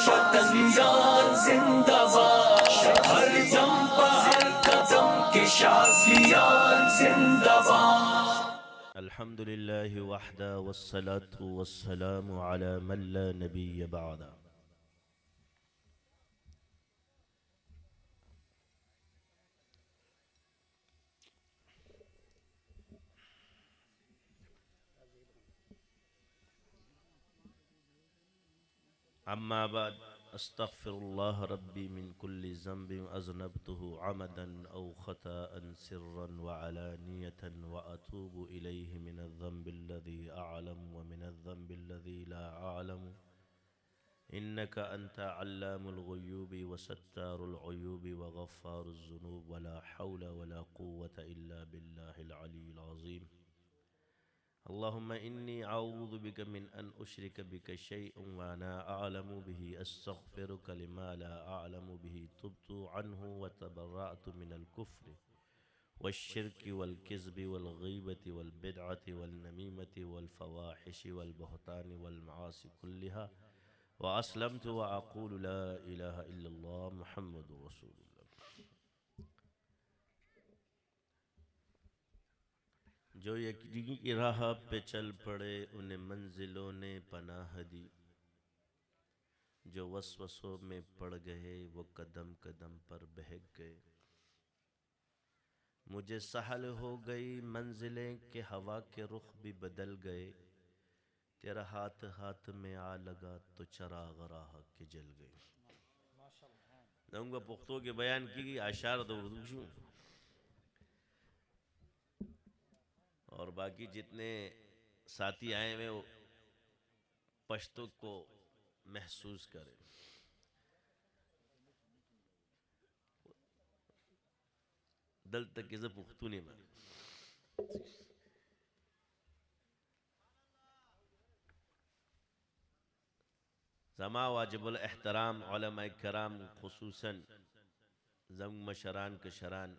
वतन जिंदाबाद, हर दम पर हर कदम के शाज़ियान जिंदाबाद। अल्हम्दुलिल्लाहि वहदा वस्सलातु वस्सलामु अला मन ला नबिय्य बअदा। अम्मा बाद अस्तग़फिरुल्लाह रब्बी मिन कुल्लि ज़ंबिन अज़नबतुहु अमदन औ ख़ताअन सिर्रन व अलानियतन व अतूबु इलैहि मिनज़्ज़ंबिल्लज़ी अअलमु व मिनज़्ज़ंबिल्लज़ी ला अअलमु इन्नका अंता अल्लामुल ग़ुयूबि व सत्तारुल उयूबि व गफ़्फ़ारुज़ ज़ुनूब व ला हौला व ला क़ुव्वता इल्ला बिल्लाहिल अलीय्यिल अज़ीम। अल्लाहुम्मा इन्नी अऊज़ु बिका मिन अन उश्रिका बिका शैअन व अना अअलमु बिही अस्तग़फिरुका लिमा ला अअलमु बिही तुब्तु अन्हु व तबर्रअतु मिनल कुफ्रि वश्शिर्कि वल किज़्बि वल ग़ीबति वल बिदअति वल नमीमति वल फ़वाहिशि वल बुहतानि वल मआसि कुल्लिहा व अस्लमतु व अक़ूलु ला इलाहा इल्लल्लाह मुहम्मदुर रसूलुल्लाह। जो यकीनी की राह पे चल पड़े उन्हें मंजिलों ने पनाह दी, जो वसवसों में पड़ गए वो कदम कदम पर बहक गए। मुझे सहल हो गई मंजिलें के हवा के रुख भी बदल गए, तेरा हाथ हाथ में आ लगा तो चराग़ राह के जल गए। दंगा पुख्तों के बयान की आशार दो उर्दू और बाकी जितने साथी आए हुए वो पश्तो को महसूस करें। दल तक इसे पुख्तू नहीं माने। ज़मा वाजिबुल एहतराम उलमाए किराम खुसूसन ज़ंग मशरान के शरान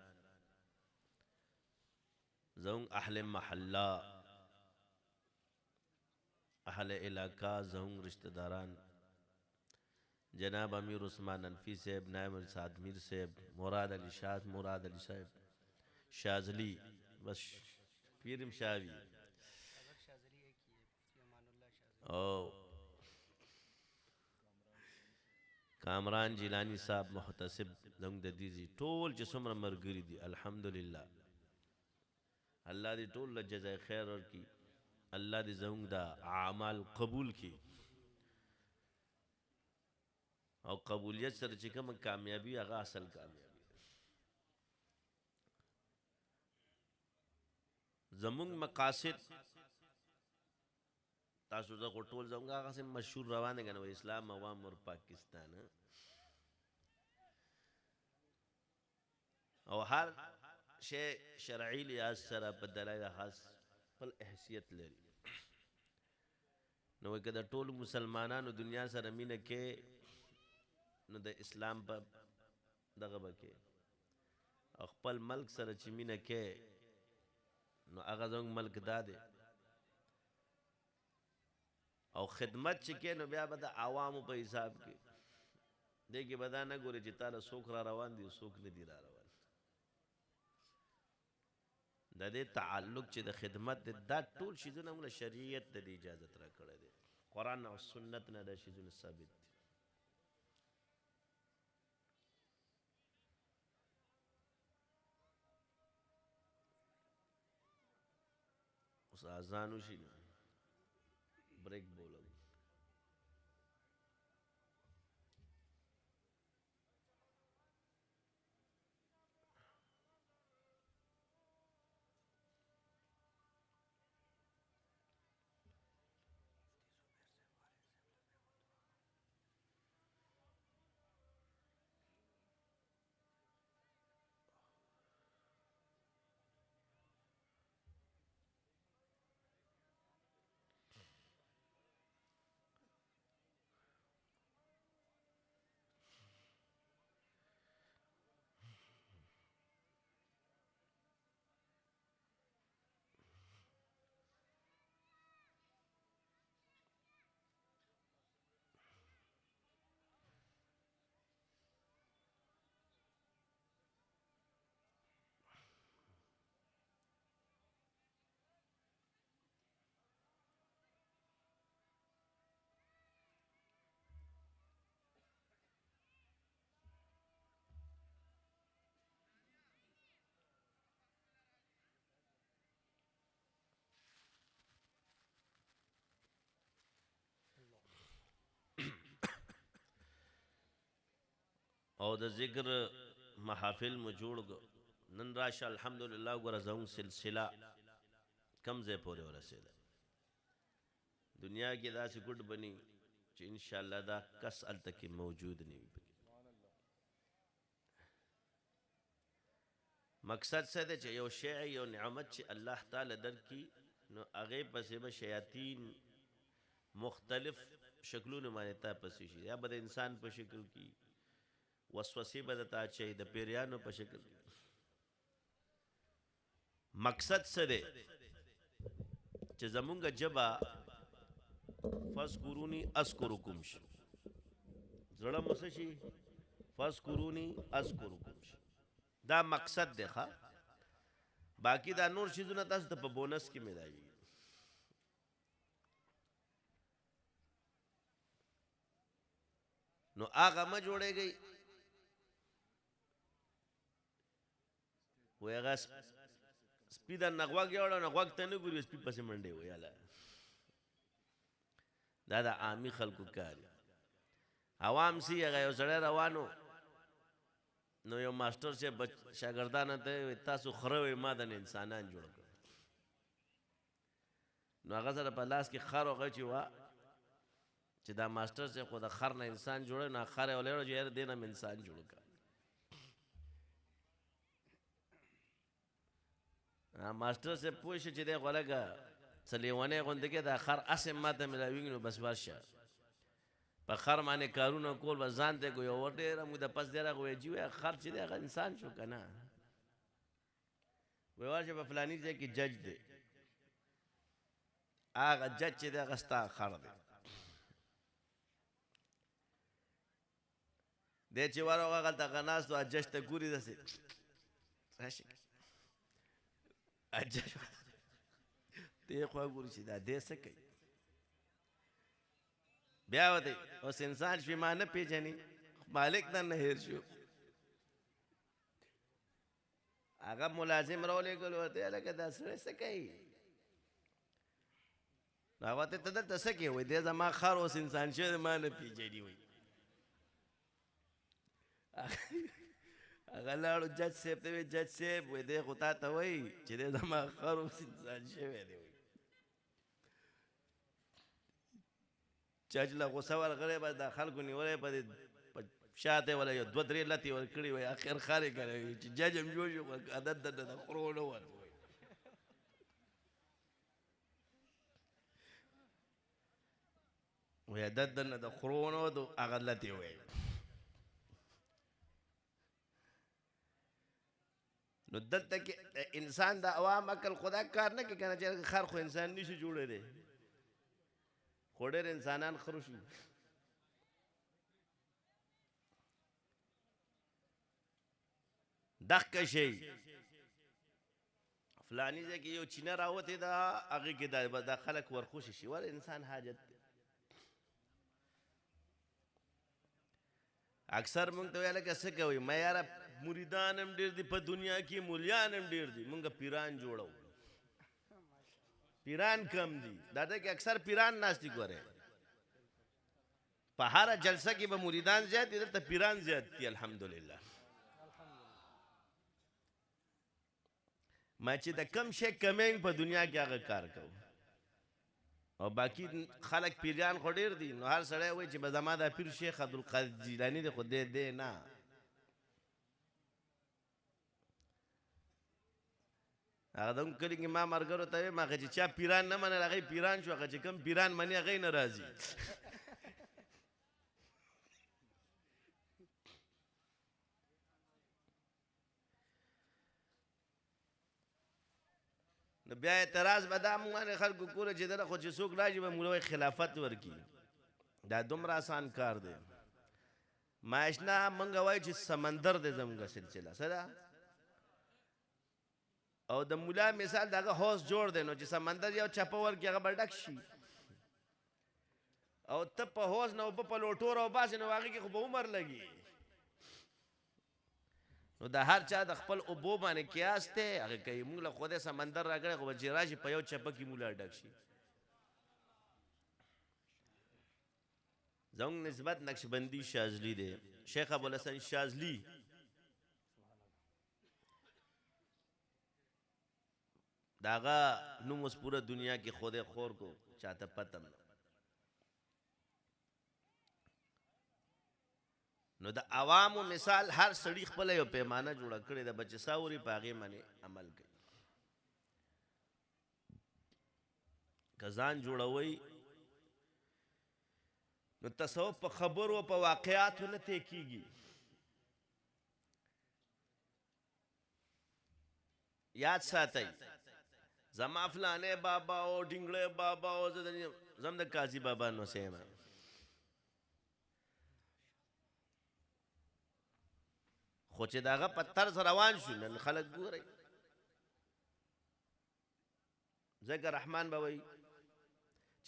ज़ंग अहले महल्ला अहले इलाका ज़ंग रिश्तेदारान जनाब अमीर उस्मान अनफी साहब, नायब साद मीर साहब, मुराद अली शाह, मुराद अली साहब शाजली, बस पीरम शावी और कामरान जिलानी साहब मुहतसिब ज़ंग ददीजी टोल जिसमर मरगरी दी अल्हम्दुलिल्लाह। अल्लाह दी टोल जज़ाए खैर और की अल्लाह दी ज़ंग दा आमाल कबूल की और कबूलियत सर चिकम कामयाबी आगा असल कामयाबी ज़मुंग मकासिद तासुज़ा को टोल ज़ंग आगा से मशहूर रवाने गन वो इस्लाम अवाम और पाकिस्तान और हर शे शरई लिहाज सरा पर दलाइल खास पल हैसियत लेरी नो कदा टोल मुसलमानान दुनिया सर मीन के नो द इस्लाम पर दगबा के अखपल मल्क सर चिमीन के नो आगाज़ोंग मल्क दादे और खिदमत चिके नो ब्या बदा आवामों पर हिसाब के देखिए बदा ना गोरे जितारा सोख रा रवान दी सोख ने दी रा रवान दे ताल्लुक च द खिदमत दा टूल चीज़ों ना मुला शरीयत द इजाज़त रा करे दे कुरान और सुन्नत ना दा चीज़ों साबित उस आज़ानुशी ब्रेक बोलो او د ذکر محافل مو جوړ کو نن راشه الحمدلله ګوره زموږ سلسله کم ځای پورې ورسېده دنیا کې داسې ګډ بني چې انشاءالله دا کس هلته کې موجود نه وي مقصد څه دی چې یو شی یو نعمت چې الله تعالی درکړي نو هغې پسې به شیاطین مختلف شکلونه باندې تا پسې شي یا به د انسان په شکل کې وسوسې به درته اچوي د پیریانو په شکل کې مقصد څه دی چې زمونږ ژبه فذکروني اذکرکم شي زړه مو څه شي فذکروني اذکرکم شي دا مقصد دی ښه باقی دا نور چیزونه تاسو ته په بونس کې ملاوي نو هغه مه جوړېږئ وایي هغه سپي در نه غوږ یوړه نو غوږ ته نه ګوري سپي پسې منډې وایي هله دا د عامي خلکو کار عوام سي هغه یو سړی روانو نو یو ماسټر چې شاګردانو ته وایي تاسو خره وایي ما د انسانان جوړ کړل نو هغه سره په لاس کې خر هغه چې وه چې دا ماسټر چې خو د خر نه انسان جوړوي نو خر یې ولیړو چې یاره دې نه م انسان جوړ کړه ماسټر صاحب پوه شو چې دی خو لږه څه لیونی غوندې کې دا خر اسې ما ته ملاوېږي نو بس ورشه په خر باندې کارونه کول به ځان ته کو یو ډېره موده پس دی راغی وایي جي وایي خر چې دی هغه انسان شو که نه وایي ورشه په فلاني ځای کې جج دی هغه جج چې دی هغه ستا خر دی دی چې ورغه هغلته هغه ناست و جج ته ګوري داسې راشي جج دې خوا ګوري چې دا دې څه کوي بیا ورته اوس انسان شوي ما نه پېژني مالک ته نه هېر شو هغه ملازم راولېږلو ورته هلکه دا سړی څه کوي نو هغه ورته ته دلته څه کوې وایي دی زما خر اوس انسان شوی دی ما نه پېژني وایي هغه لاړو جج صاحب ته وایي جج صاحب وایي دی خو تا ته وایي چې دی زما خر اوس انسان شوی دی جج له غوسه ورغلی به دا خلکو نیولی په شاته ولا یو دوه درې لتې ورکړي وایي اخر خر یې کړی چې جج هم جوړ شو عادت درته د خرو نه وت وایي عادت درنه د خرو نه وت هغه لتې وایي نو دلته کې انسان د عوام عقل خدا کار نه کوي که نه چې خر خو انسان نشي جوړېدی خو ډېر انسانان خرو شو دقه شی فلاني ځای کې یو چینه راوتې ده هغې کې دا خلک ورخوشي شي ولې انسان حاجت دی اکثر مونږ ته ویل که څه کوئ ما یاره مریدان هم ډېر دي په دنیا کې مولیان هم ډېر دي مونږ پیران جوړو پیران کم دي دا ده کې اکثر پیران ناست دي ګورئ په هره جلسه کې به مریدان زیات دي دلته پیران زیات دي الحمدلله ما چې د کم شی کمی په دنیا کې هغه کار کوو او باقي خلک پیریان خو ډېر دي نو هر سړی وایي چې به زما دا پیر شیخ عبدالقادر جیلاني دی خو دی نه هغه د کلي کې ما ملګرو ته ویم هغه چې چا پیران نه منل هغه پیران شو هغه چې کوم پیران مني هغه نه راځي نو بیا اعتراض به دا مونږ باندې خلکو کوله چې دله خو چې څوک راشي به موږ خلافت ورکړي دا دومره آسان کار دی ما اشنا مونږ وایو چې سمندر دی زموږ سلسله څه ده او د مولا مثال دغه حوض جوړ دی نو چې سمندر یو چپه ورکړي هغه به ډک شي او ته په حوض نه اوبه په لوټو راوباسې نو هغې کې خو به عمر لګي نو د هر چا د خپل اوبو باندې قیاس دی هغې کوي موږ له خدای سمندر راکړی خو به چې راشي په یو چپه کې مولا ډک شي زمونږ نسبت نقشبندی شاذلی دی شیخ ابوالحسن شاذلی داغا نوم اس پورا دنیا کی خود خور کو چاہتا پتم نو دا عوامو مثال هر سړی خپل یو پیمانه جوړه کړې ده بچ ساوري پاغه باندې عمل کوي کزان جوړوي نو تصوف په خبرو او په واقعاتو نه تکیږي یاد ساتئ زما فلانه بابا او ډنګړې بابا او زم د قاضي بابا نو سیم خو چې داغه پتر سره روان شو نن خلک ګوري ذکر رحمان بوي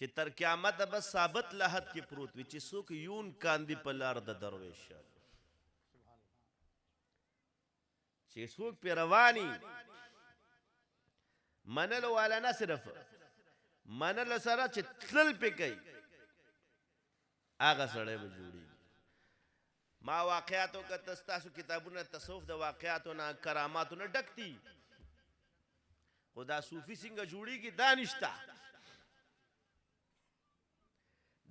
چې تر قیامت بس ثابت لحد کې پروت وي چې څوک یون کاندي په لار د درویش چې څوک په رواني منلو والا نه صرف منلو سره چې تلل پې کوي هغه سړی به جوړېږي ما واقعاتو که تاسو کتابونه تصوف د واقعاتو نه کراماتو نه ډک دي خو دا صوفي څنګه جوړېږي دا نشته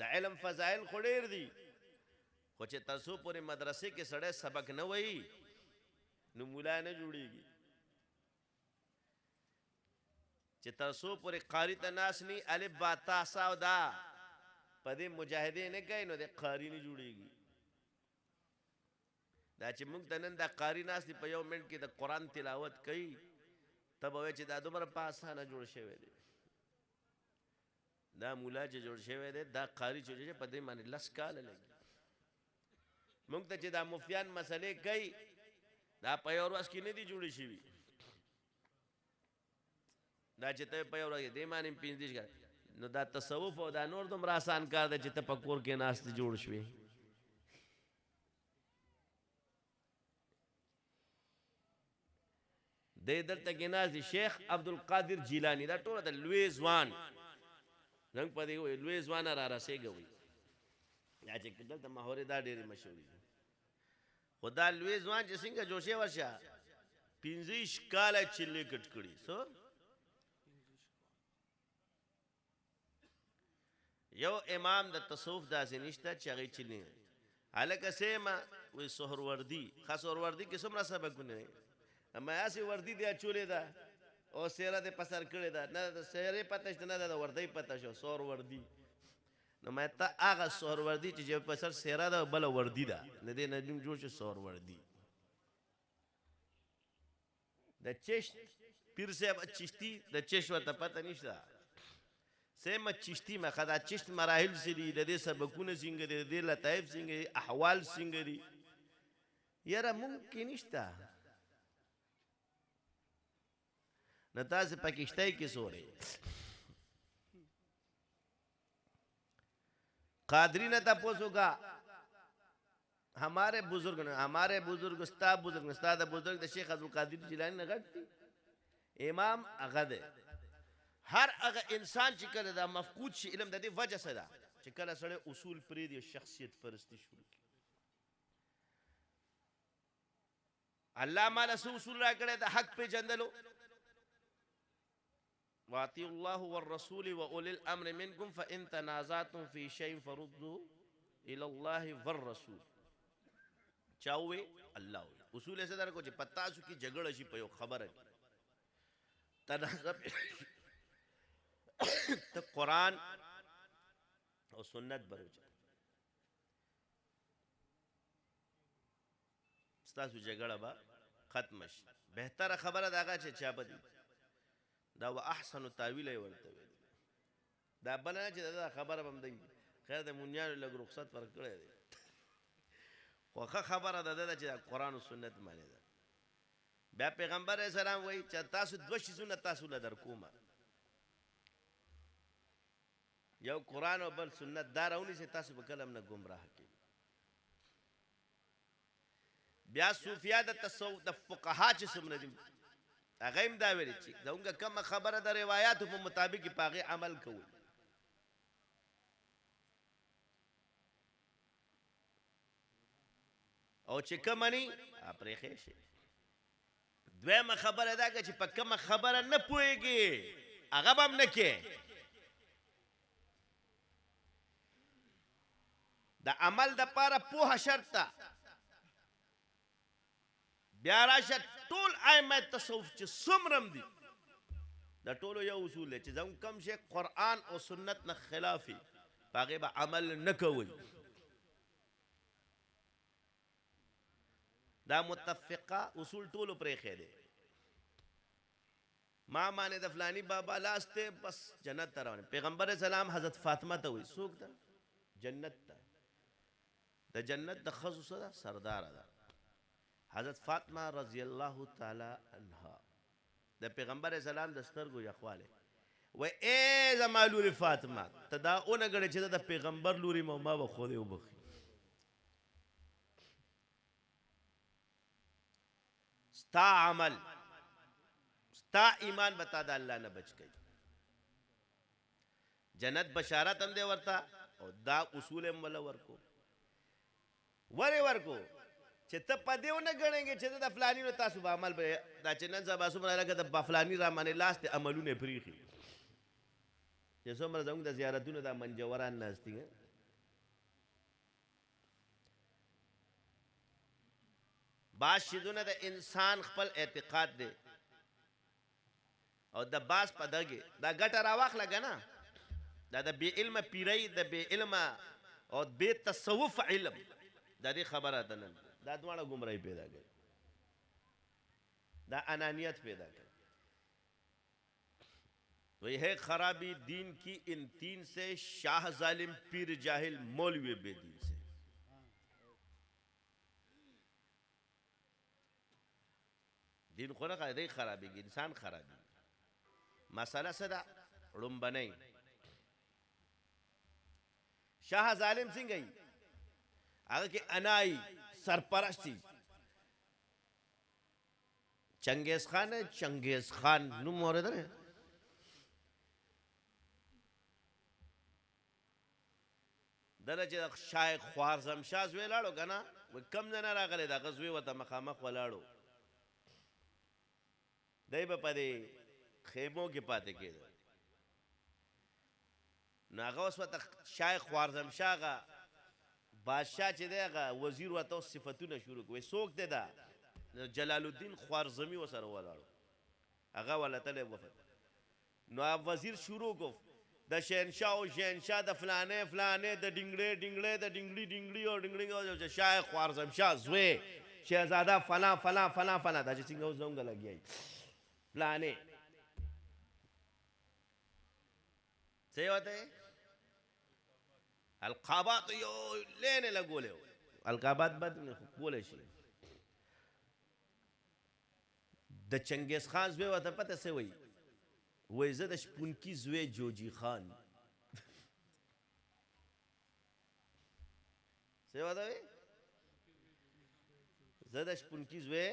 د علم فضائل خو ډېر دي خو چې تاسو پورې مدرسې کې سړی سبق نه وایي نو مولا نه جوړېږي چې تاسو پورې قاری ته ناس نی الف با تا سا او دا په دې مجاهدې نه کوي نو د قاری نه جوړېږي دا چې موږ ته نن دا قاری ناس دی په یو منټ کې د قرآن تلاوت کوي تب وایي چې دا دومره په اسانه جوړ شوی دی دا مولا چې جوړ شوی دی دا قاری چې په دې باندې 10 کاله لګي موږ ته چې دا مفتیان مسلې کوي دا په یو ورځ کې نه دي جوړې شوي دا چې ته په یو ورځ کې دې باندې 15 کال نو دا تصوف او دا نور دومره آسان کار دی چې ته په کور کې ناست جوړ شوې دې دلته کې ناست دی شیخ عبدالقادر جیلانی دا ټوله د لوی ځوان رنګ په دې وایي لوی ځوان را رسېږي یا چې دلته محورې دا ډېرې مشهورې دي خو دا لوی ځوان چې څنګه جوشې ورشه 15 کاله چلې کټ کړي څو یو امام د تصوف داسې نشته چې هغې چلې هلکه سیمه وایي سهروردي ښه سهروردي کې څومره سبقونه اما هسې وردي دې اچولې ده او سیره دې په سر کړې ده نه د سیرې پته شته نه د وردۍ پته شو سهروردي نو ما ته هغه سهروردي چې په سر سیره ده بله وردي ده د دې نه نوم جوړ شو سهروردي د چشت پیر صاحب چشتي د چشت ورته پته نشته سیمه چشتي مخه دا چشت مراحل څه دي د دې سبقونه څنګه دي د دې لطایف څنګه دي احوال څنګه دي یاره ممکن نشته نہ تاسے پاکستائی کی سو رہے قادری نہ تا پوسو گا ہمارے بزرگ استا بزرگ دا شیخ عبدالقادر جیلانی نے غٹ دی امام اغد ہر اغا انسان چکل دا مفقود شی علم دا دی وجہ سے دا چکل سڑے اصول پریدی شخصیت پرستی شروع کی اللہ مالا سو اصول را کرے دا حق پہ جندلو وَأَطِيعُوا اللَّهَ وَالرَّسُولِ وَأُولِي الْأَمْرِ مِنْكُمْ فَإِنْ تَنَازَعْتُمْ فِي شَيْءٍ فَرُدُّوهُ إِلَى اللَّهِ وَالرَّسُولِ چاوے اللہ ہوئے اصول ایسے دار کو چی پتاسو کی جگڑ شی پیو خبر ہے تنازع تو قرآن اور سنت برو چا ستاسو جگڑ با ختمش بہتر خبر داغا چی چاپا دی دا و احسن تاویل ورته دا بلنه چې دا خبره بم دی خیر د مونیانو لږ رخصت ورکړی دی خو ښه خبره ده چې قرآن و سنت معنی ده بیا پیغمبر علیه السلام وایي چې تاسو دوه شیزونه تاسو له درکومه یو قرآن او بل سنت دا راونیسئ تاسو به کله هم نه ګمراه کېږئ بیا صوفیا د تصوف د فقها چې څومره دي هغه هم دا ویلي چې زموږ کومه خبره د روایاتو په مطابق په هغې عمل کوو او چې کمنی پرېښې شي. دویمه خبره دا که چې په کومه خبره نه پوهېږي هغه به هم نه کې. د عمل دپاره پوهه شرط ده. بیا راشه ټول ائمه تصوف چې څومره دي د ټولو یو اصول دی چې زموږ کوم شی قرآن او سنت نه خلاف وي په هغې به عمل نه کوئ. دا متفقه اصول ټولو پرېښی دی. ما معنی د فلانی بابا لاس دی بس جنت ته روان. پیغمبر اسلام حضرت فاطمه ته وایي څوک ده؟ جنت ته. د جنت د ښځو څه ده؟ سرداره ده. حضرت فاطمه رضی الله تعالی عنها د پیغمبر اسلام د سترګو یخوالی وایي ای زما لورې فاطمه ته دا ونه ګڼې چې د پیغمبر لورې ما به خدای وبخي. ستا عمل ستا ایمان به تا د الله نه بچ کوي. جنت بشارت هم دی ورته او دا اصول هم وله ورکو. ولې ورکو؟ چې ته په دې ونه ګڼېږې چې ته د فلاني نو تاسو به عمل به دا چې نن سبا څومره لکه د فلاني را باندې لاس دی عملونه یې پرېښي چې څومره زموږ د زیارتونو دا منجوران ناست دي. بعض شیزونه د انسان خپل اعتقاد دی او د بعض په دغې دا ګټه راواخله که نه دا د بې علمه پیرۍ د بې علمه او بې تصوف علم د دې خبره ده نن دا دواړه گمراهی پیدا کوي. دا انانیت پیدا کوي. وہی ہے خرابی دین کی ان تین سے شاہ ظالم پیر جاہل مولوی بے دین سے. دین خو نه دی خرابیږي انسان خرابیږي. مسله څه ده؟ ړومبنۍ شاه ظالم څنګه وي؟ هغه کې انای سرپرستی. چنگیز خان چنگیز خان نوم اورېدلی؟ دله چې شاه خوارزمشاه زوی لاړو که نه وایي کم ځای نه راغلی د هغه زوی ورته مخامخ ولاړو دی به په دې خیمو کې پاتې کېده. نو هغه اوس ورته شاه خوارزمشاه هغه بادشاه چې دی هغه وزیر ورته اوس صفتونه شروع کړي. څوک دی دا؟ جلال الدین خوارزمي ورسره ولاړو هغه ولتلی وفد. نو وزیر شروع کو د شهنشاه او شهنشاه د فلانې فلانې د ډنګړې ډنګړې د ډنګړي ډنګړي او ډنګړي او شاه خوارزمشاه زوی شهزاده فلان فلان فلان فلان دا چې څنګه اوس زموږ لګیا فلانې څه یې ورته القابات یو لینې لګولی و. القابات بد کولی شي. د چنګیز خان زوی ورته پته څه وایي؟ وایي زه د شپونکي زوی جوجي خان. څه ورته وایي؟ زه د شپونکي زوی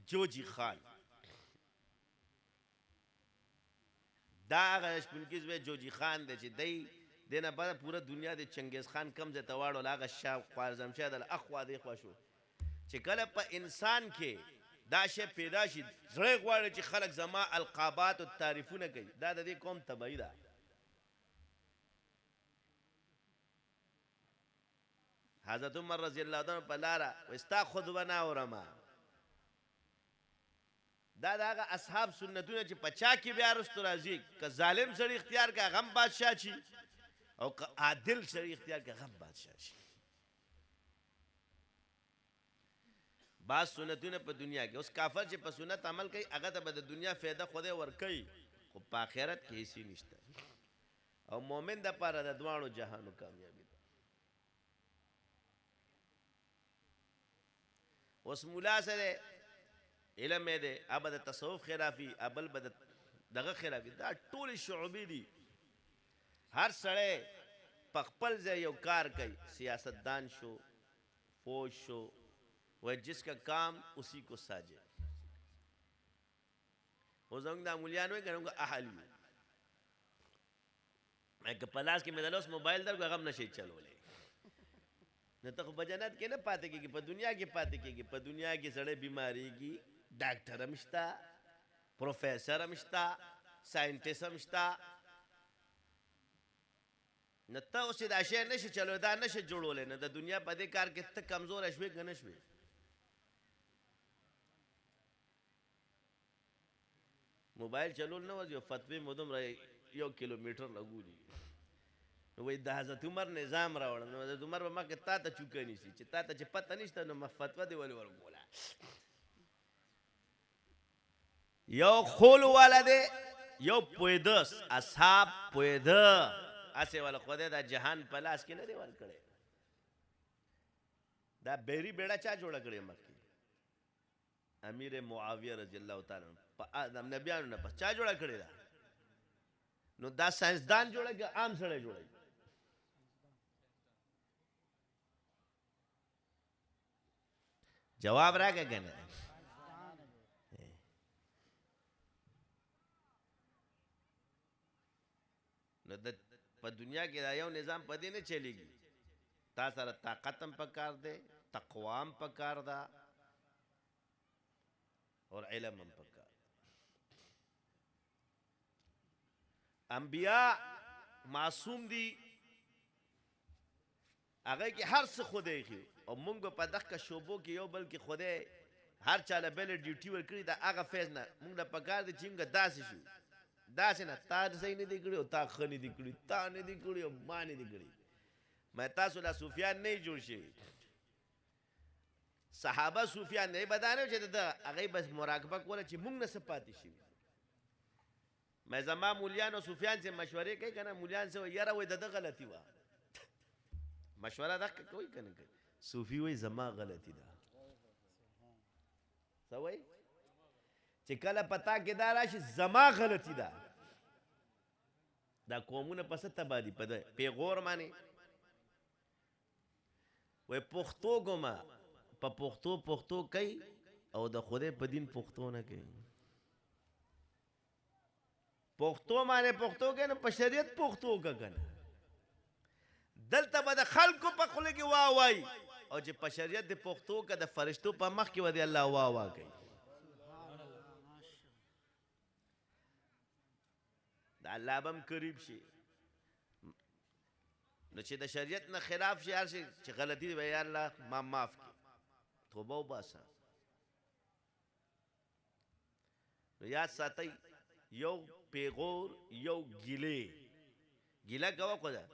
جوجي خان. دا هغه شپونکي زوی جوجي خان دی چې دی دینه بعد پوره دنیا د چنگیز خان کم ځای ته واړول. هغه شاه خوارزمشاه د اخوا دېخوا شو چې کله په انسان کې دا شی پیدا شي زړه غواړي چې خلک زما القابات او تعریفونه کوي. دا د دې قوم تبعی ده. حضرت عمر رضی الله عنه په لاره وایي ستا خطبه نه اورمه. دا د هغه اصحاب سنتونه چې په چا کې بیا رستو راځي که ظالم سړي اختیار که هغه هم بادشاه شي او که عادل سړي اختیار که هغه هم بادشاه شي. بعض سنتونه په دنیا کې اوس کافر چې په سنت عمل کوي هغه ته به د دنیا فایده خدای ورکوي خو په آخرت کې هیڅ نشته. او مؤمن دپاره د دواړو جهانو کامیابي ده. اوس ملا سره علم یې دی هغه به د تصوف خلافي بل به د دغه خلافي. دا ټولې شعبې دي. هر سړی په خپل ځای یو کار کوي. سیاستدان شو فوج شو وہ جس کا کام اسی کو ساجے. وہ زنگ دا مولیان ہوئے کہ احالی میں کہ پلاس کی میدلوس موبائل در کو غم نشید چلو لے نه ته خو په جنت کې نه پاتې کېږي، په دنیا کې پاتې کېږي. په دنیا کې سړی بیماریږي، ډاکټر هم شته، پروفیسر هم شته، ساینټیسټ هم شته. نه ته اوس چې دا شی نشي چلو، دا نشي جوړولی، نه د دنیا په دې کار کې ته کمزوره شوې که نه شوې. موبایل چلول نه وځي، فتوې مو دومره 1 کیلومیټر لګولي. نو وایي د حضرت عمر نظام راوړه. نو حضرت عمر به مخکې تا ته چوکه نیسي چې تا ته چې پته نشته نو فتوه دې ولې ورکوله. یو خول والا دی، یو پویدس، اصحاب پویده. هسې والا خدای دا جهان په لاس کې نه دی ورکړی. دا بحري بیړه چا جوړه کړې مخکې؟ امیر معاویه رضی الله تعالی عنہ په آدم نبیانو نه پس چا جوړه کړې ده؟ نو دا ساینسدان جوړه که عام سړی جوړوي؟ جواب راکړه که نه؟ نو د په دنیا کې دا یو نظام په دې نه چلیږي. تا سره طاقت هم پکار دی، تقوا هم پکار ده، اور علم هم پکار. انبیاء معصوم دي، هغه کې هر څه خدای ښي، او موږ به په دغه شوبو کې یو بل کې خدای هر چاله بله ډیوټي ورکړي. د هغه فیض نه موږ له پکار دی چې موږ داسې شو، داسې نه تا صحیح نه دي کړي او تا ښه نه دي کړي، تا نه دي کړي او ما نه دي کړي. ما تاسو له صوفیان نه جوړ شوي. صحابه صوفیان نه به دا نه چې د هغې بس مراقبه کوله چې موږ نه څه پاتې شوي. ما زما مولیان او صوفیان چې مشورې کوي که نه، مولیان څه وایي یاره وایي د ده غلطي وه. مشوره دقه کوي که نه کوي؟ صوفي وایي زما غلطي ده. څه وایي؟ چې کله پتا کې دا راشي زما غلطي ده. دا قومونه په څه تباه دي؟ په پیغور باندې. وایي پښتو ګومه، په پښتو کوي او د خدای په دین پښتو نه کوي. پښتو باندې پښتو کوي نو په شریعت پښتو که که نه؟ دلته به د خلکو په خوله کې واه وایي، او چې په شریعت د پښتو که د فرشتو په مخ کې ودې الله واه واه کوي. د الله به هم قریب شي. نو چې د شریعت نه خلاف شي، هر شي چې غلطي دی به یا الله ما معاف کړي، توبه وباسه. نو یاد ساتئ، یو پیغور، یو ګیلې. ګیله کوه خو ده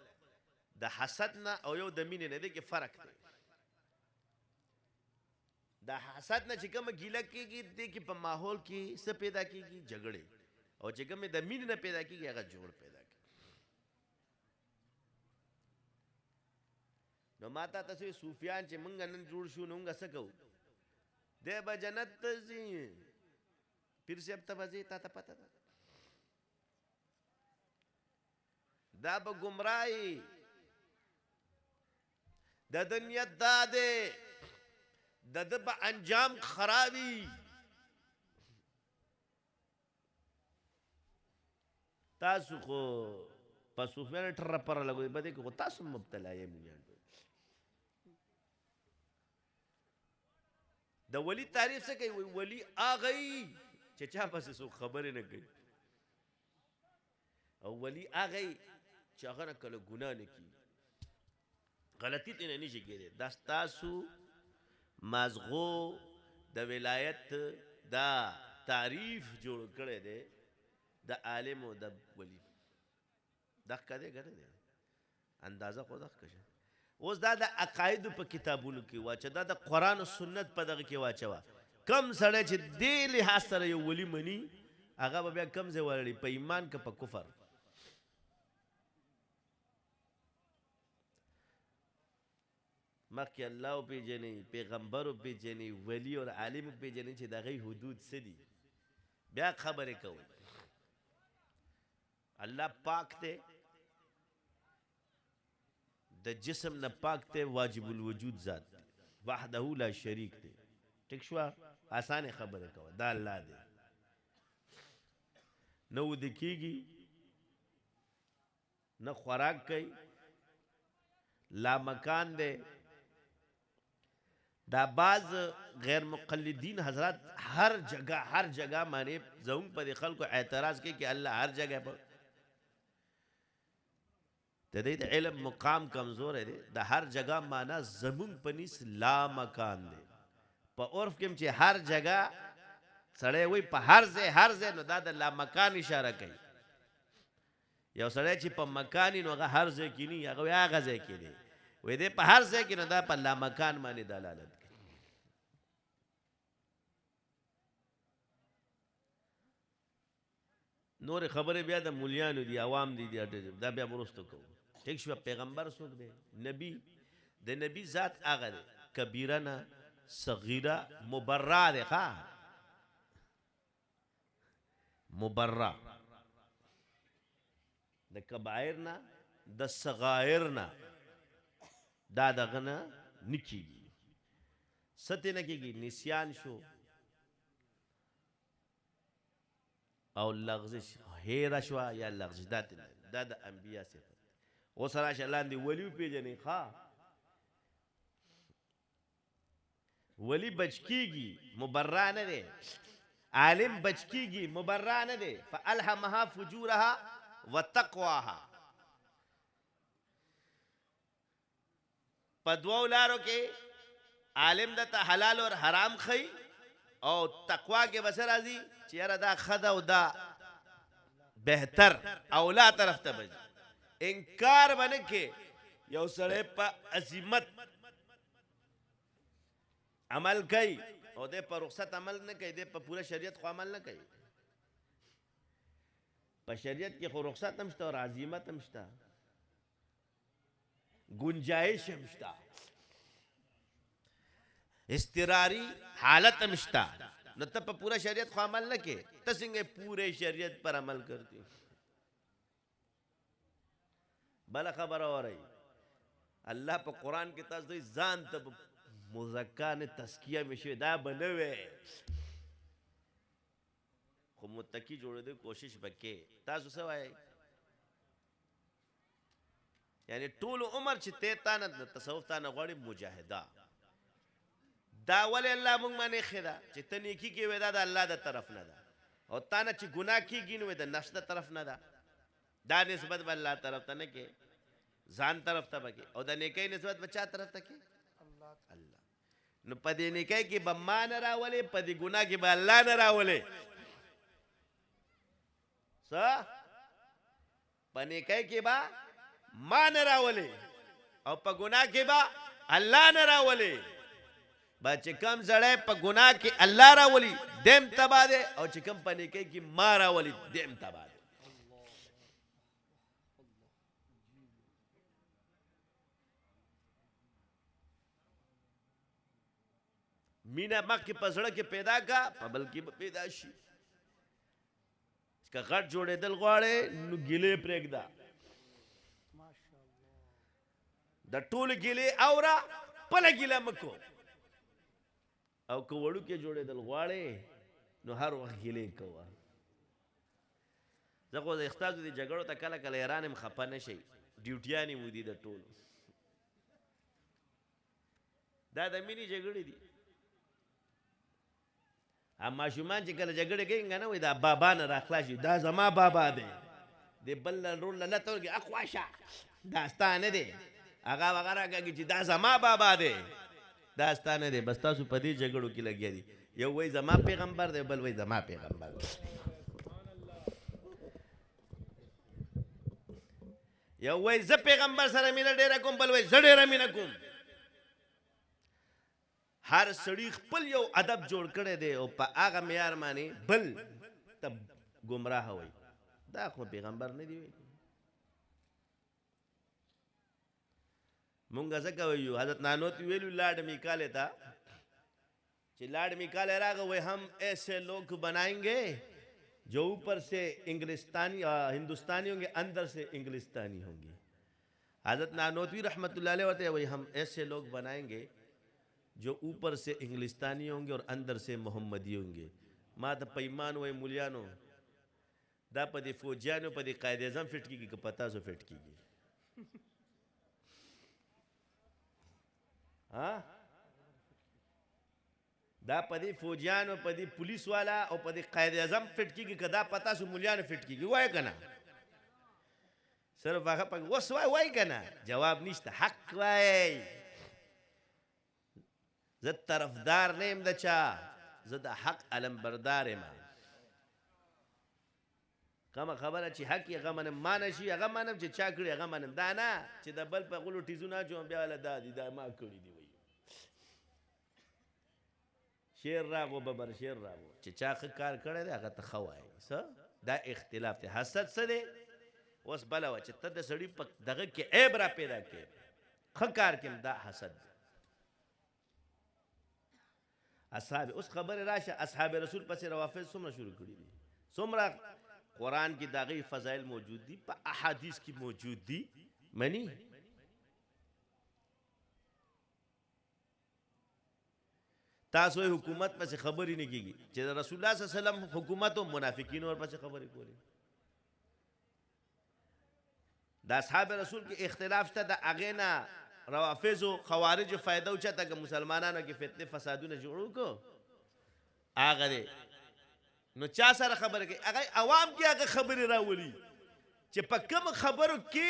د حسد نه او یو د مینې نه، دی کې فرق دی. د حسد نه چې کومه ګیله کېږي دی کې په ماحول کې څه پیدا کېږي؟ جګړې. او چې کومې د مینې نه پیدا کېږي هغه جوړ پیدا کېږي. نو ما ته تاسو صوفیان چې مونږ نن جوړ شو نو مونږ څه کوو؟ دی به جنت ته ځي، پیر صاحب ته به ځي، تا ته پته ده. دا به ګمراهي، د ده نیت دا دی، د ده به انجام خرابي. تاسو خو په صوفیانو ټره پره لګوئ، په دې کې خو تاسو مبتلا یې مولیان. د ولی تعریف څه کوي؟ ولی هغه چې چا پسې څوک خبرې نه کوي، او ولی هغه چې هغه نه کله ګناه نه کوي، غلطي ترې نه نشي کېدی. دا ستاسو مازغو د ولایت دا تعریف جوړ کړی دی د عالم او د ولی. دقه دی که نه دی؟ اندازه خو دقه شه. اوس دا د عقایدو په کتابونو کې واچه، دا د قرآن او سنت په دغه کې واچوه. کم سړی چې دې لحاظ سره یو ولی مني هغه به بیا کم ځای ولاړي، په ایمان که په کفر. مخکې الله وپېژنئ، پیغمبر وپېژنئ، ولی او عالم وپېژنئ چې د هغوی حدود څه دي، بیا خبرې کوئ. الله پاک دی، د جسم نه پاک دی، واجب الوجود ذات دی، وحده لا شریک دی. ټیک شوه؟ آسانې خبرې کوه، دا الله دی. نه وده کېږي، نه خوراک کوي، لامکان دی، دا بعض غیر مقلدین حضرات ہر جگہ مانے زون پر خلق کو اعتراض کی کہ اللہ ہر جگہ پر تدید علم مقام کمزور ہے دے دا ہر جگہ مانا زمون پنیس لا مکان دے پا عرف کم چی ہر جگہ سڑے ہوئی پا ہر زے نو دا لا مکان اشارہ کئی یو سڑے چی پا مکانی نو اگا ہر زے کی نہیں اگا آگا زے کی دے وی دے پا ہر زے کی نو دا پا لا مکان مانی دلالت کی نور خبر بیا دا مولیانو دی عوام دی دا بیا مرستو کو ٹھیک شو پیغمبر سوک دے نبی دے نبی ذات آگا دے کبیرنا صغیرہ مبرہ دے خواہ مبرہ دا کبائرنا دا صغائرنا دا غنا نکی گی ستے نکی گی نسیان شو او لغزش ہیرا شوا یا لغزش دا انبیاء سے وہ سراش اللہ اندی ولیو پی جنی خواہ ولی بچکی گی مبرہ نہ دے عالم بچکی گی مبرہ نہ دے فَأَلْحَمَهَا فُجُورَهَا وَتَقْوَاهَا پدوو لارو کے عالم دا حلال اور حرام خی او تقوی کے بسر آزی چیارا دا خدا و دا بہتر اولا طرف تا بجی انکار بنکے یو سڑے پا عظیمت عمل کئی او دے پا رخصت عمل نہ کئی دے پا پورا شریعت خو عمل نہ کئی پا شریعت کی خو رخصت ہمشتا اور عظیمت ہمشتا گنجائش ہمشتا استراری حالت ہمشتا نہ تب پورا شریعت خو عمل نہ کے تسنگے پورے شریعت پر عمل کرتی بلا خبر ہو رہی اللہ پا قرآن کے تاز زان تب مزکا نے تسکیہ میں شوی دا بنوے خو متقی جوڑے دے کوشش بکے تازو سوائے یعنی طول عمر چی تیتانا تصوف تانا غوڑی مجاہدہ دا ولی اللہ مونگ مانے خدا چی تنیکی کی ویدہ دا اللہ دا طرف نہ دا اور تانا چی گناہ کی گین ویدہ نفس دا طرف نہ دا دا نسبت با اللہ طرف تا نکے زان طرف تا بکے اور دا نیکی نسبت بچا طرف تا کے اللہ نو پدی نیکی کی با ما نراولے پدی گناہ کی با اللہ نراولے سا پا نیکی کی با ما نراولے اور پا گناہ کی با اللہ نراولے با چکم زڑے پا گناہ کی اللہ راولی دیم تبا دے اور چکم پا نیکی کی ما راولی دیم تبا دے مینا مخ کی پسڑا کی پیدا کا پبل کی پیدا شی اس کا غٹ جوڑے دل غوارے نو گلے پریک دا دا ٹول گلے آورا پلا گلے مکو او کوڑو کے جوڑے دل غوارے نو ہر وقت گلے کوا زکو دا اختازو دی جگڑو تا کلا کلا ایرانم خپا نشی ڈیوٹیانی مودی دا ٹول دا مینی جگڑی دی اما شمان چی کل جگڑے گئیں گا نا وی دا بابا نا راخلاشی دا زما بابا دے دے بلن رول لطور گی اقواشا داستان دے آغا وغیرہ گا چی دا زما بابا دے داستان دے بس تاسو پدی جگڑو کی لگیا دی یو وی زما پیغمبر دے بل وی زما پیغمبر دے یو وی ز پیغمبر سر مینا ڈیرہ کم بل وی ز ڈیرہ مینا کم ہر سڑی خپل یو ادب جوڑ کرے دے او پا آغا میار مانی بل تب گمراہ ہوئی دا خو پیغمبر نہیں دیوئی مونگا سکا ہوئیو حضرت نانوتی ویلو لاڈ میکالے تا چی لاڈ میکالے راگا وہ ہم ایسے لوگ بنائیں گے جو اوپر سے انگلستانی ہندوستانی ہوں گے اندر سے انگلستانی ہوں گے حضرت نانوتی رحمت اللہ علیہ ہوتے ہیں وہ ہم ایسے لوگ بنائیں گے جو اوپر سے انگلستانی ہوں گے اور اندر سے محمدی ہوں گے ما تا پیمان ہوئے مولیانو دا پا دی فوجیانو پا دی قائد اعظم فٹ کی گی کہ پتا سو فٹ کی گی ہاں دا پدې فوجیانو پدې پولیس والا او پدې قائد اعظم فټ کیږي کدا پتا سو مليانو فټ کیږي وای کنه صرف هغه پک وس وای کنه جواب نشته حق وای زه طرفدار نیم د چا زه د حق علم بردار ما کومه خبره چې حق یې غمنم مان شي هغه منم چې چا کړی هغه منم دا نه چې د بل په غلو ټیزونه جو بیا ول دادی دا ما کړی دی وای شیر راغو ببر شیر راغو چې چا ښه کار کړی دی هغه ته ښه وایي څه دا اختلاف دی حسد څه دی اوس بله وه چې ته د سړي په دغه کې عیب را پیدا کړې ښه کار کې دا حسد دی اصحاب اوس خبرې راشه اصحاب رسول پسې روافض څومره شروع کړي دي څومره قرآن کی داغی فضائل موجود دی پا احادیث کی موجود دی منی تاسو حکومت پس خبری نہیں کی گی چیز رسول اللہ صلی اللہ علیہ وسلم حکومت و منافقین اور پس خبری کولی دا اصحاب رسول کی اختلاف تا دا اغینا روافظ و خوارج فائدہ اچھا تا کہ مسلمانانو کی فتنے فسادون جوڑو کو آغا دے نو چا سره خبره کوي هغه عوام کې هغه خبرې راولي چې په کوم خبرو کې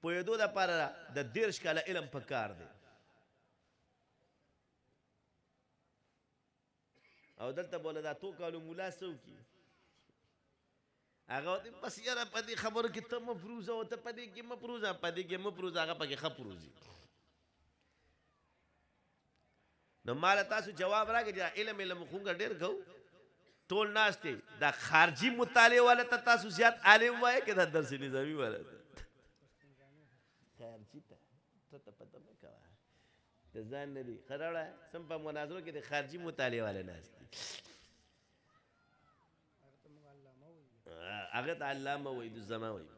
پوهېدو دپاره د 13 کاله علم په کار دی او دلته بوله دا تو کالو ملا څه وکړي هغه بس یاره په دې خبرو کې ته مه پروزه او ته په دې کې مه پروزه په دې کې مه پروزه هغه پکې ښه پروزي نو ماله تاسو جواب راکړئ چې علم خونګه ډېر کوو ټول ناست دی دا خارجي مطالعه والا ته تاسو زیات عالم وایي که دا درس نظامي والا ته خارجي ته ته پته مه کوه د ځان نه دي ښه راوړه سم په مناظرو کې د خارجي مطالعه والا ناست دي هغه ته علامه وایي دزما وایي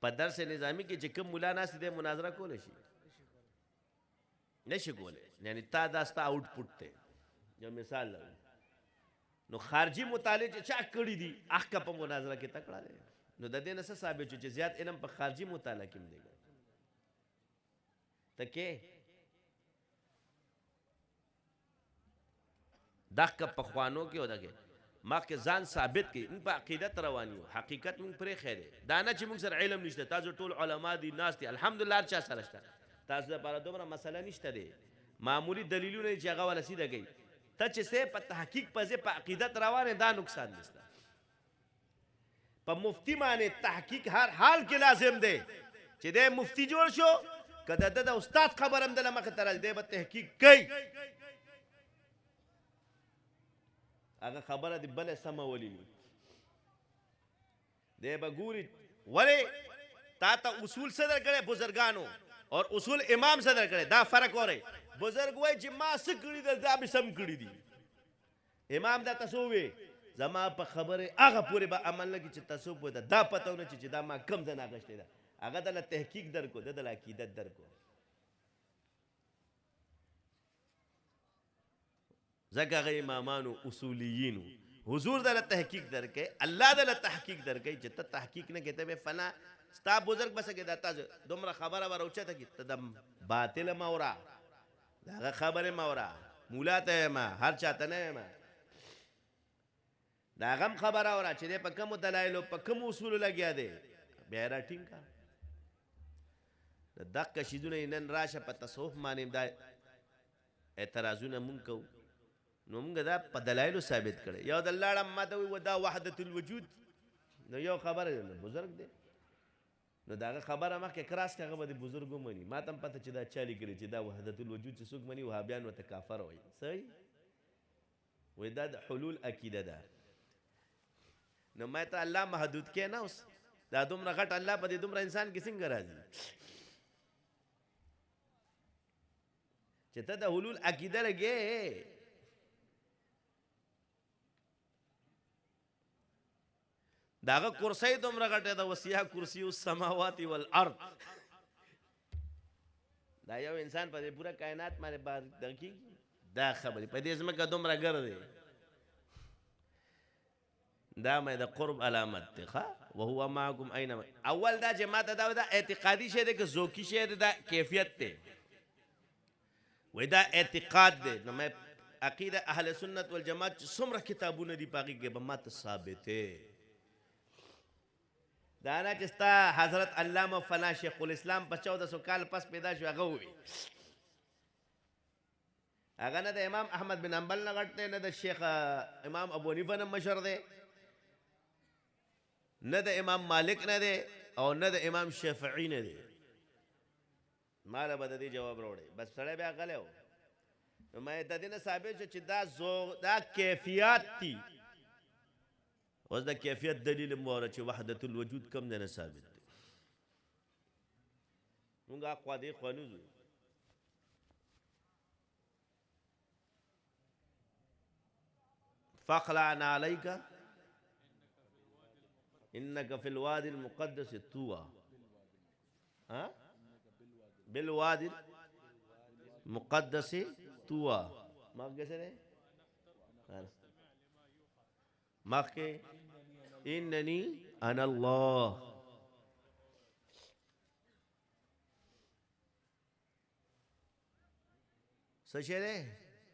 په درس نظامي کې چې کوم ملا ناست دی مناظره کولی شي نشي کولی یعنی تا دا ستا آؤټ پټ دی یو مثال لرو نو خارجي مطالعه چې چا کړي دي هغه په مناظره کې تکړه دی نو د دې نه څه ثابت شو چې زیات علم په خارجي مطالعه کې دی ته کې دغه پخوانو کې ودغه مخکې ځان ثابت کړي موږ په عقیدت روان یو حقیقت موږ پرې خیره دا نه چې موږ سره علم نشته تاسو ټول علما دي ناس دي الحمدلله هر چا سره شته تاسو لپاره دومره مسله نشته دی معمولی دلیلونه چې هغه ولا سیده کوي ته چې سه په تحقیق پځې په عقیدت روانه دا نقصان نشته په مفتی باندې تحقیق هر حال کې لازم دی چې د مفتی جوړ شو کده د استاد خبرم د لمخه ترل دی به تحقیق کوي هغه خبره دی بل سم ولینی دی به ګوري ولی تا ته اصول صدر کړي بزرګانو اور اصول امام صدر کړي دا فرق اوري بزرگ وای چې ما څه کړي دا به سم کړي دي امام دا تاسو وي زما په خبره هغه پورې به عمل نه کوي چې تاسو په دا پته ونه چې دا ما کم ځنه غشته ده هغه د تحقیق درکو د عقیدت درکو ځکه هغه امامانو اصولیینو حضور د تحقیق درکې الله د تحقیق درکې چې ته تحقیق نه کوي ته فنا ستا بزرگ بس کې دا تاسو دومره خبره وروچته کې ته د باطل مورا دا خبره مورا مولا ته ما هر چاته نه ما دا غم خبره اورا چې په کوم دلایل په کوم اصول لګیا دی بیا راټینګ کا دغه شیدونه نن راشه په تصوف باندې دا اعتراضونه مونږ کو نو مونږ دا په دلایل ثابت کړي یو د الله ماته و دا وحدت الوجود نو یو خبره بزرگ دی نو دا خبره مخکې کراس کغه به بزرګو مني ما تم پته چې دا چالي کړي چې دا وحدت الوجود چې څوک مني وهابیان وته کافر وایي صحیح وای دا حلول عقیده ده نو ما ته الله محدود کې نه اوس دا دومره غټ الله په دې دومره انسان کې څنګه راځي چې ته د حلول عقیده لګې داغه کرسی دومره غټه ده وسیع کرسی السماوات والارض دا یو انسان په دې پوره کائنات باندې بار دکی دا خبرې په دې ځمکه دومره ګرځي دا مې د قرب علامت ده وهو معكم اينما اول دا جماعت دا اعتقادي شه ده که ذوقي شه ده کیفیت ته ودا اعتقاد دے نو میں عقیدہ اہل سنت والجماعت سمرہ کتابوں دی پاکی کے بمات ثابت ہے دانا چستا حضرت علامہ فلاں شیخ الاسلام پس 1400 کال پس پیدا شو اگوی اگر نہ دا امام احمد بن حنبل نہ گھٹتے نہ دا شیخ امام ابو حنیفہ نہ مشر دے نہ دا امام مالک نہ دے اور نہ دا امام شافعی نہ دے مالا بددی جواب روڑے بس سڑے بے اقلے ہو میں دا دینا ثابت چو دا کیفیات تھی وز دا کیفیت دلیل مورا چو وحدت الوجود کم دینا ثابت دی نونگا اقوا دے خوانوزو فَقْلَعْنَ عَلَيْكَ إِنَّكَ فِي الْوَادِ الْمُقَدَّسِ طُوَى بالواد المقدس طوى ما کیسے رہے ما کے اننی انا اللہ سچے رہے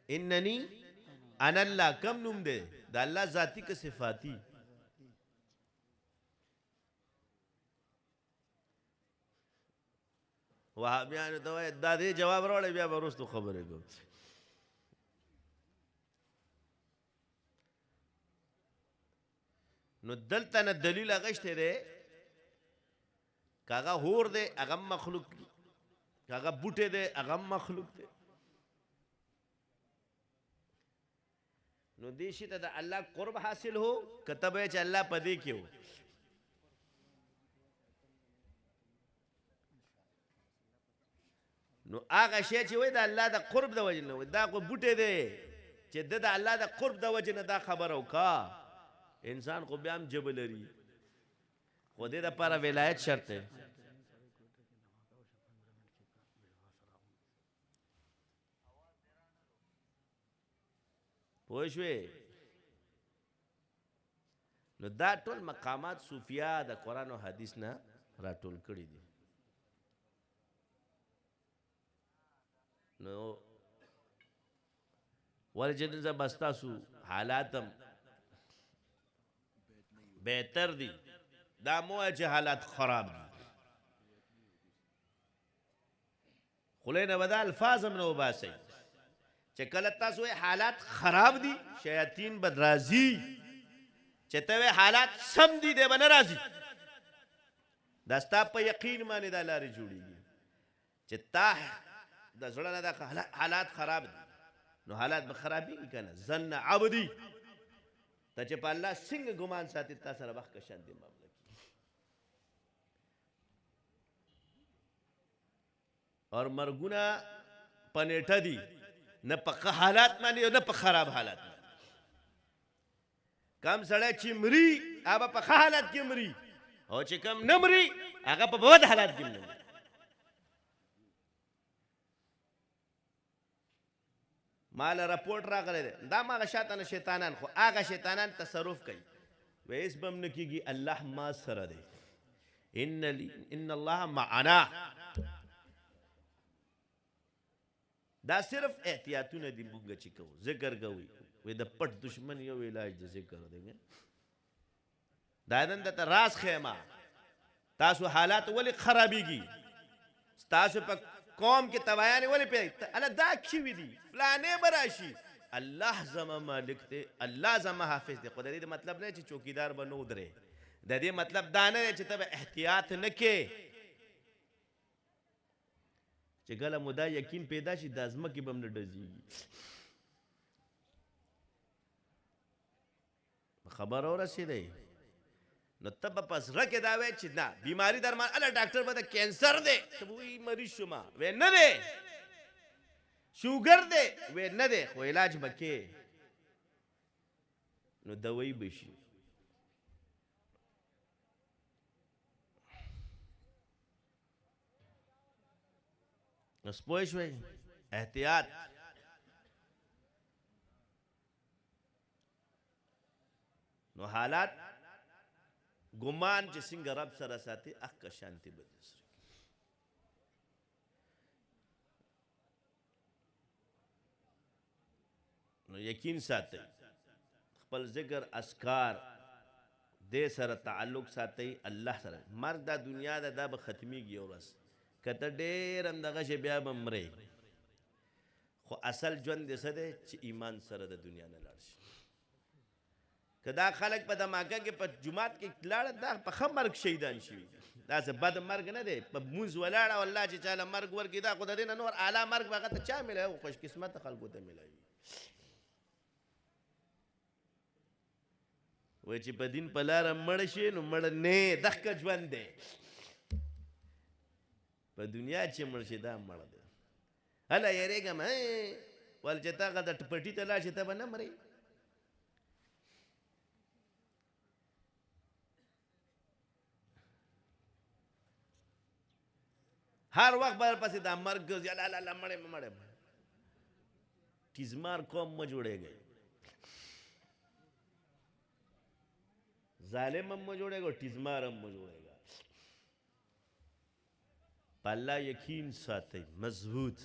اننی انا اللہ کم نم دے دا اللہ ذاتی کے صفاتی وہابیان تو دا دے جواب روڑے بیا بروستو خبرے کو نو دلتا نا دلیل اغشتے دے کاغا ہور دے اغم مخلوق کاغا بوٹے دے اغم مخلوق دے نو دیشی تا دا اللہ قرب حاصل ہو کتب ہے چا اللہ پدے کیوں نو آغا شیع چی وی دا اللہ دا قرب دا وجہ نو دا کو بوٹے دے چی دا اللہ دا قرب دا وجہ دا خبر ہو کا انسان کو بیام جبل ری خودے دا پارا ولایت شرط ہے پوشوے نو دا ٹول مقامات صوفیاء دا قرآن و حدیث نا را ٹول کری دی نو والجنزہ بستاسو حالاتم بہتر دی دا موہ چے حالات خراب دی خلین بدا الفاظم نو باسی چے کلتاسو حالات خراب دی شیاطین بدرازی چے توے حالات سم دی دے بنرازی دستا پا یقین مانی دا لاری جوڑی گی چے تاہ دا زڑانا دا حالات خراب دی نو حالات بخرابی کی کنا زن عبدی تا چے پا اللہ سنگ گمان ساتی تا سر وقت کشان دی معاملہ کی اور مرگونا پنیٹا دی نہ پا حالات مانی اور نہ پا خراب حالات مانی کم سڑے چی مری آبا پا حالات کی مری اور چی کم نمری آگا پا بہت حالات کی مری مال رپورٹ را کرے دے دا ما غشاتان شیطانان خو آگا شیطانان تصرف کئی ویس بم نکی گی اللہ ما سر دے ان اللہ معنا دا صرف احتیاطون دی مونگا چکو ذکر گوی وی دا پٹ دشمن یو علاج دا ذکر دیں گے دا دن دا راس خیمہ تاسو حالات ولی خرابی گی تاسو پا قوم کی تبایانی ولی پہ اللہ دا کیوی دی فلانے براشی اللہ زمان مالک تے اللہ زمان حافظ دے خود دا مطلب نہیں چی چوکیدار بنو درے دا دی مطلب دانے چی تب احتیاط نکے چی گلا مدا یقین پیدا شی دازمہ کی بم نڈزی گی خبر ہو رسی دے نو تب پس رکے داوے چی نا بیماری درمان اللہ ڈاکٹر بدا کینسر دے تب وہی مریض شما وے نہ دے شوگر دے وے نہ دے خو علاج بکے نو دوئی بشی نس پوش وے احتیاط نو حالات گمان چی سنگ رب سرساتی اخ شانتی بدس نو یقین ساتئ خپل ذکر اسکار دې سره تعلق ساتئ الله سره مرګ دا دنیا ده دا به ختمیږي یو ورځ که ته ډېر هم دغه شي بیا به مرې خو اصل ژوند دې څه دی چې ایمان سره د دنیا نه لاړ شي که دا خلک په دماکه کې په جومات کې لاړه دا په ښه مرګ شهیدان شوي داسې بد مرګ نه دی په مونځ ولاړه او الله چې چاله مرګ ورکړي دا خو د دې نه نور اعلی مرګ به هغه ته چا میلوي خوش قسمته خلکو ته میلوي وایي چې په دین په لاره مړ شي نو مړ نه دغه ژوند دی په دنیا چې مړ شي دا مړ دی هله یېرېږم ول چې تا هغه د پټي ته لاړ شي ته به نه مرې هر وخت به پسې دا مرګ ګرځي الله مړې ټیزمار قوم مه جوړېږئ ظالم هم مه جوړېږه ټیزمار هم مه جوړېږه په الله یقین ساتئ مضبوط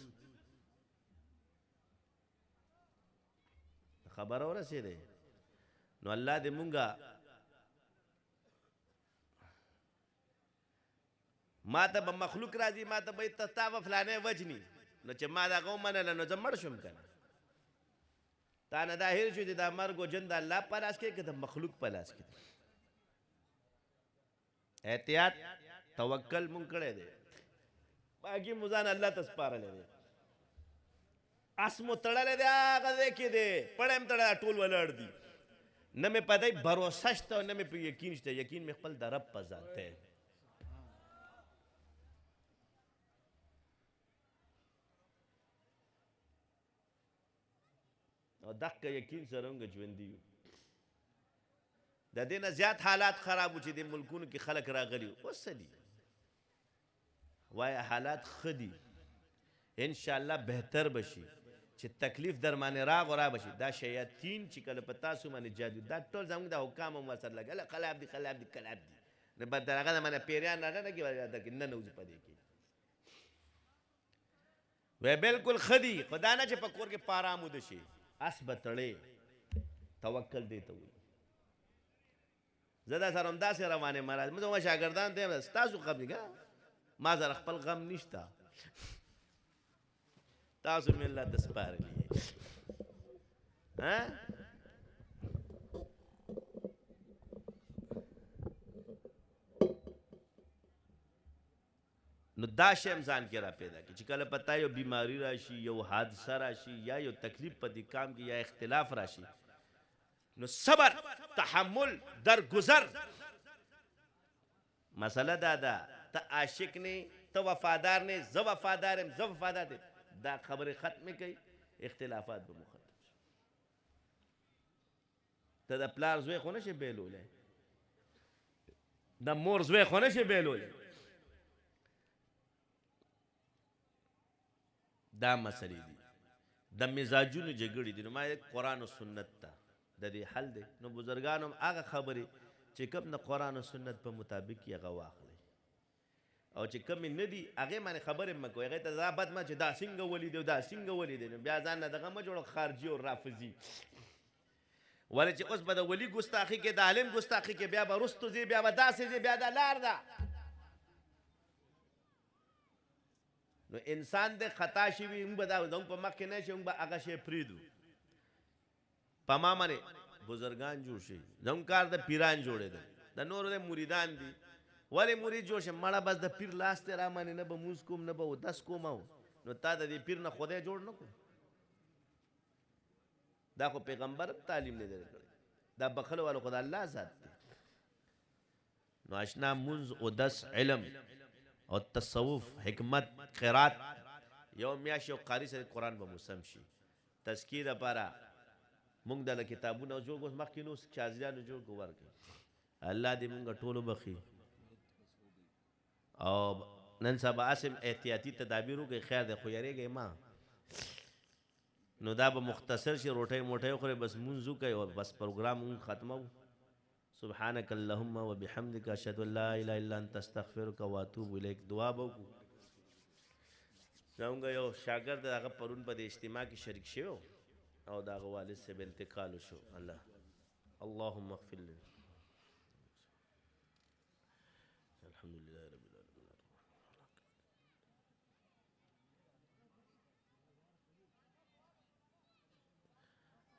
خبره ورسېدې نو الله دې مونږه ما ته به مخلوق راځي ما ته به تا به فلانی وجني نو چې ما دغه ومنله نو زه مړ شوم که نه تا نه دا هېر شو چې دا مرګ و ژوند د الله په لاس کې که د مخلوق په لاس کې احتیاط توکل مونږ کړی دی باقي مو ځان الله ته سپارلی دی اس مو تړلی دی هغه ځای کې دی پړی هم تړلی ټول ولاړ دي نه مې په دی بروسه شته او نه مې په یقین شته یقین مې خپل د رب په ذات دی او دقه یقین سره موږ ژوندي یو د دې نه زیات حالات خراب و چې د ملکونو کې خلک راغلي اوس څه دي وایه حالات ښه دي انشاءالله بهتر به شي چې تکلیف در باندې راغ و را به شي دا شیاطین چې کله په تاسو باندې جادو دا ټول زموږ د حکام هم ورسره لګي خلاب دي نو به در هغه د باندې پیریان راغلي نه نوځي په دې کې وی بالکل ښه دي خو دا نه چې په کور کې په ارام وده شي اس به تړې توکل دی ته وایي زه دا سره همداسې روان یم مهراج زما شاګردانو ته یم ستاسو غم دی که ما سره خپل غم نشته تاسو مې الله ته سپارلي نو دا شی هم ځان کې را پیدا کړي چې کله پتا یو بیماری راشي یو حادثه راشي یا یو تکلیف په دې کام کې یا اختلاف راشي نو صبر تحمل درگذر مسئله دا ده ته عاشق نه ته وفادار نه زه وفادار یم زه وفادار دی دا خبرې ختمې کوي اختلافات به مو ختم شي ته د پلار زوی خو نشې بیلولی د مور زوی خو نشې بیلولی دا مسئلې دي د مزاجونو جګړې دي نو ما قرآن و سنت ته د دې حل دی نو بزرګانو هم هغه خبرې چې کوم د قرآن و سنت په مطابق یې هغه واخلئ او چې کومې نه دي هغې باندې خبرې مه کوئ هغې ته دا بد مه چې دا څنګه ولیدی او دا څنګه ولیدی نو بیا ځان نه دغه مه جوړه خارجي او رافظي ولې چې اوس به د ولي ګستاخي کې د عالم ګستاخي کې بیا به رستو ځي بیا به داسې ځي بیا دا لار ده نو انسان د خطا شوي موږ به دا زموږ په مخ کې نه شي موږ به هغه شی پرېږدو په ما باندې بزرګان جوړ شي زموږ کار د پیران جوړېدل د نورو د مریدان دي ولې مرید جوړ شي مړه بس د پیر لاس ته را باندې نه به مونځ کوم نه به اودس کوم نو تا د دې پیر نه خدای جوړ نه کړو دا خو پیغمبر تعلیم نه دی کړی دا بخل والو خدای الله ذات دی نو اشنا مونځ اودس علم او تصوف حکمت قرات یو میاشت یو قاری سره قرآن به موسم شي تذکیر لپاره مونږ دله کتابونه جوړ کړو مخکې نو شاذلیانو جوړ کړو ورکړي الله دې مونږ ټولو بخي او نن سبا اسم احتیاطي تدابیر وکړئ خیر دی خو یریږئ ما نو دا به مختصر شي روټۍ موټۍ وخورئ بس مونځ وکئ او بس پروګرام مونږ ختمو سبحانک اللهم وبحمدک اشهد ان لا اله الا انت استغفرک واتوب الیک دعا به وکړو زموږ یو شاګرد هغه پرون په دې اجتماع کې شریک شوی او دا هغه والد صاحب انتقال وشو الله اللهم اغفر له الحمد لله رب العالمين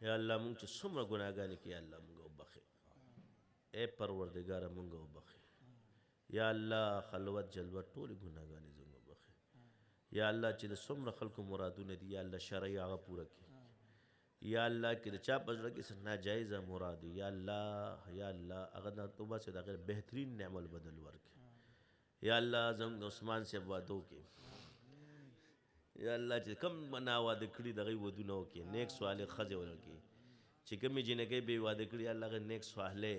یا الله مونږ چې څومره ګناهګانې کې یا الله مونږ وبخې اے پروردګاره مونږ وبخې یا الله خلوت جلوت ټولې ګناهګانې زموږ وبخې یا الله چې د څومره خلکو مرادونه دي یا الله شرعي هغه پوره کړي یا الله کې د چا په زړه کې څه ناجایزه مراد وي یا الله هغه د توبه څخه د هغه بهترین نعمت بدل ورکړي یا الله زموږ د عثمان صاحب واده وکړي یا الله چې کوم نا واده کړي دغه ودونه وکړي نیک صالح ښځې ورکړي چې کومې جنکۍ بې واده کړي الله هغه نیک صالح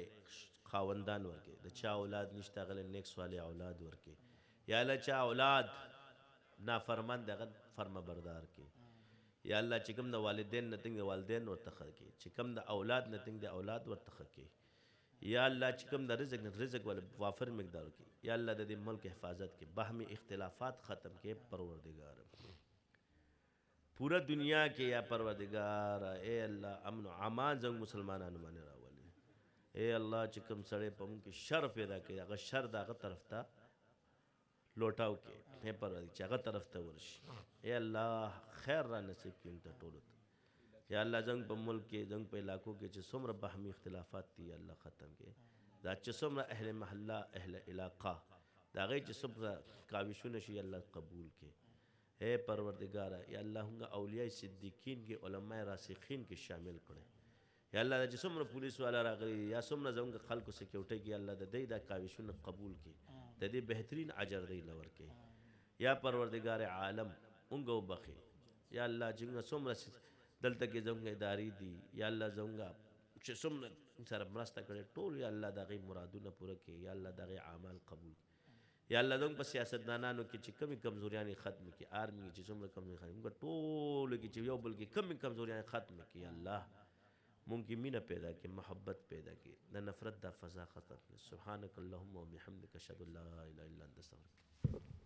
خاوندان ورکړي د چا اولاد نشته هغه نیک صالح اولاد ورکړي یا الله چا اولاد نافرمان دغه فرما بردار کړي یا الله چې کوم د والدین نه تنګ د والدین ورته ښه کړي چې کوم د اولاد نه تنګ د اولاد ورته ښه کړي یا الله چې کوم د رزق نه رزق ول وافر مقدار کړي یا الله د دې ملک حفاظت کړي باهمي اختلافات ختم کړي پروردگار پورا دنیا کې یا پروردگار اے الله امن و امان زموږ مسلمانانو باندې راولي اے الله چې کوم سړی په موږ کې شر پیدا کړي هغه شر د هغه طرف ته لوټاو کې اے پروردګار چې هغه طرف ته ورشي اے الله خیر را نصیب کړي ته ټولو ته یا الله زموږ په ملک کې زموږ په علاقو کې چې څومره باهمي اختلافات دي الله ختم کړي دا چې څومره اهل محله اهل علاقه د هغې چې څومره کاوشونه شي الله قبول کړي اے پروردگارہ یا اللہ ہوں گا اولیاء صدیقین کے علماء راسخین کے شامل کرے یا اللہ دا جسمر پولیس والا راغلی یا سمر زمون کا خلق سیکیورٹی کی اللہ دا دی دا کاوشون قبول کی دا دی بہترین عجر دی لور کی یا پروردگار عالم انگا بخی یا اللہ جنگا سمر دلتا کی زمون اداری دی یا اللہ زمون کا سمر سر مرستا کرے ټول یا اللہ دا غی مرادون پورا کی یا اللہ دا غی عامال قبول کی یا الله زموږ په سیاستدانانو کې چې کمې کمزوریانې ختمې کړي آرمي چې څومره کمزوري ختمې موږ ټولو کې چې یو بل کې کمې کمزوریانې ختمې کړي الله مونږ کې مینه پیدا کړي محبت پیدا کړي د نفرت دا فضا ختم کړي سبحانک اللهم وبحمدک اشهد ان لا اله الا انت استغفرک